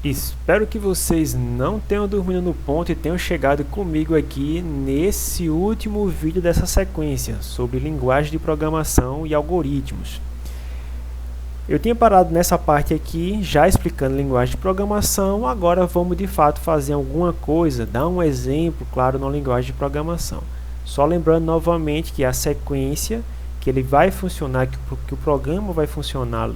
Espero que vocês não tenham dormido no ponto e tenham chegado comigo aqui nesse último vídeo dessa sequência sobre linguagem de programação e algoritmos. Eu tinha parado nessa parte aqui, já explicando linguagem de programação, agora vamos de fato fazer alguma coisa, dar um exemplo, claro, na linguagem de programação. Só lembrando novamente que a sequência que ele vai funcionar, que o programa vai funcionar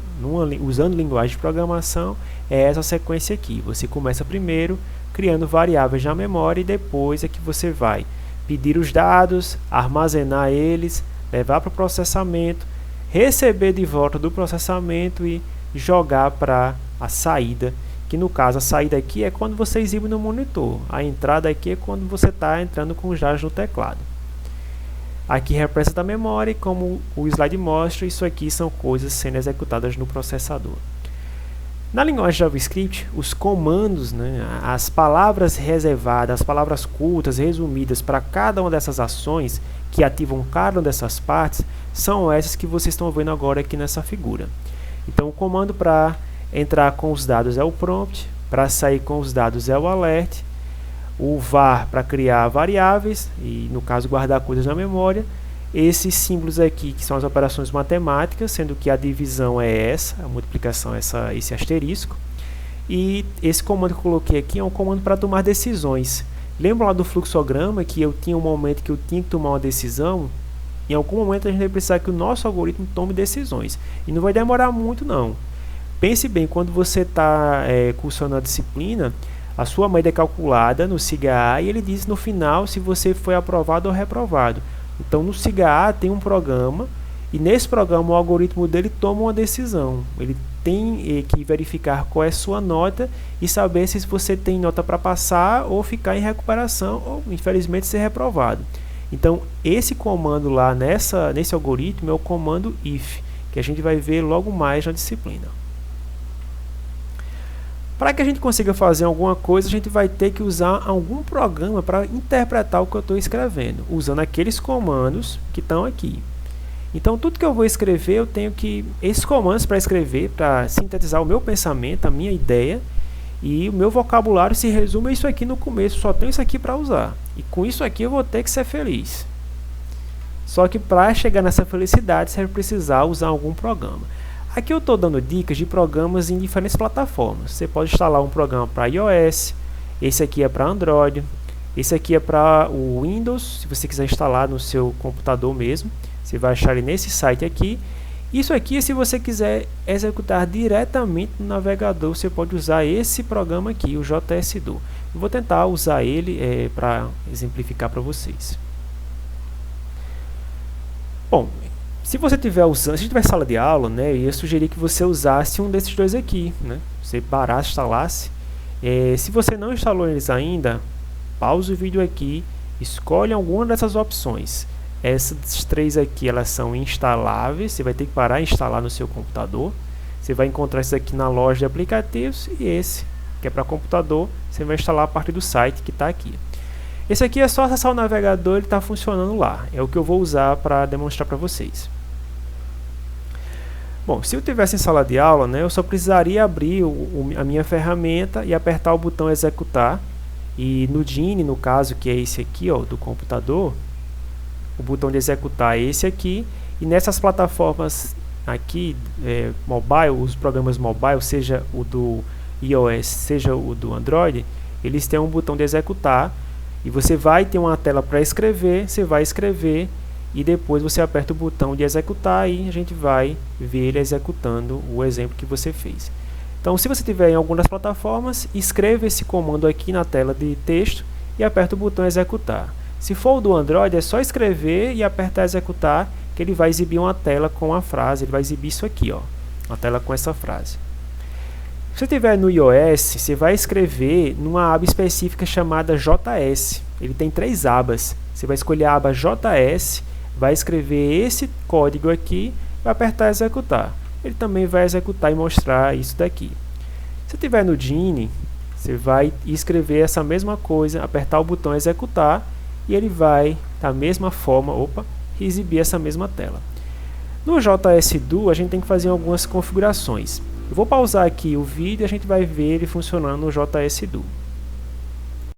usando linguagem de programação, é essa sequência aqui. Você começa primeiro criando variáveis na memória e depois é que você vai pedir os dados, armazenar eles, levar para o processamento, receber de volta do processamento e jogar para a saída, que no caso a saída aqui é quando você exibe no monitor, a entrada aqui é quando você está entrando com os dados no teclado. Aqui representa a memória e como o slide mostra, isso aqui são coisas sendo executadas no processador. Na linguagem JavaScript, os comandos, as palavras reservadas, as palavras curtas, resumidas para cada uma dessas ações que ativam cada uma dessas partes, são essas que vocês estão vendo agora aqui nessa figura. Então o comando para entrar com os dados é o prompt, para sair com os dados é o alert, o var para criar variáveis e no caso guardar coisas na memória, esses símbolos aqui que são as operações matemáticas, sendo que a divisão é essa, a multiplicação é esse asterisco, e esse comando que eu coloquei aqui é um comando para tomar decisões. Lembra lá do fluxograma que eu tinha um momento que eu tinha que tomar uma decisão? Em algum momento a gente vai precisar que o nosso algoritmo tome decisões, e não vai demorar muito não. Pense bem, quando você está cursando a disciplina, a sua média é calculada no SIGA-A e ele diz no final se você foi aprovado ou reprovado. Então no SIGA-A tem um programa e nesse programa o algoritmo dele toma uma decisão. Ele tem que verificar qual é a sua nota e saber se você tem nota para passar ou ficar em recuperação ou infelizmente ser reprovado. Então esse comando lá nesse algoritmo é o comando if, que a gente vai ver logo mais na disciplina. Para que a gente consiga fazer alguma coisa, a gente vai ter que usar algum programa para interpretar o que eu estou escrevendo, usando aqueles comandos que estão aqui. Então, tudo que eu vou escrever, eu tenho que... esses comandos para escrever, para sintetizar o meu pensamento, a minha ideia, e o meu vocabulário se resume a isso aqui no começo, só tenho isso aqui para usar. E com isso aqui eu vou ter que ser feliz. Só que para chegar nessa felicidade, você vai precisar usar algum programa. Aqui eu estou dando dicas de programas em diferentes plataformas. Você pode instalar um programa para iOS, esse aqui é para Android, esse aqui é para o Windows, se você quiser instalar no seu computador mesmo, você vai achar ele nesse site aqui. Isso aqui é se você quiser executar diretamente no navegador, você pode usar esse programa aqui, o JS-Do. Eu vou tentar usar ele para exemplificar para vocês. Bom, se você estiver usando, se tiver sala de aula, eu ia sugerir que você usasse um desses dois aqui, Você parasse, instalasse. Se você não instalou eles ainda, pausa o vídeo aqui, escolhe alguma dessas opções. Essas três aqui, elas são instaláveis, você vai ter que parar e instalar no seu computador. Você vai encontrar isso aqui na loja de aplicativos e esse, que é para computador, você vai instalar a partir do site que está aqui. Esse aqui é só acessar o navegador, ele está funcionando lá. É o que eu vou usar para demonstrar para vocês. Bom, se eu tivesse em sala de aula, eu só precisaria abrir a minha ferramenta e apertar o botão executar. E no Genie, no caso, que é esse aqui, do computador, o botão de executar é esse aqui. E nessas plataformas aqui, mobile, os programas mobile, seja o do iOS, seja o do Android, eles têm um botão de executar. E você vai ter uma tela para escrever, você vai escrever e depois você aperta o botão de executar e a gente vai ver ele executando o exemplo que você fez. Então, se você tiver em alguma das plataformas, escreva esse comando aqui na tela de texto e aperta o botão executar. Se for o do Android, é só escrever e apertar executar, que ele vai exibir uma tela com a frase, ele vai exibir isso aqui, uma tela com essa frase. Se você estiver no iOS, você vai escrever numa aba específica chamada JS. Ele tem 3 abas. Você vai escolher a aba JS, vai escrever esse código aqui, vai apertar executar. Ele também vai executar e mostrar isso daqui. Se estiver no Genie, você vai escrever essa mesma coisa, apertar o botão executar e ele vai, da mesma forma, exibir essa mesma tela. No JS-Do, a gente tem que fazer algumas configurações. Eu vou pausar aqui o vídeo e a gente vai ver ele funcionando no JS Edu.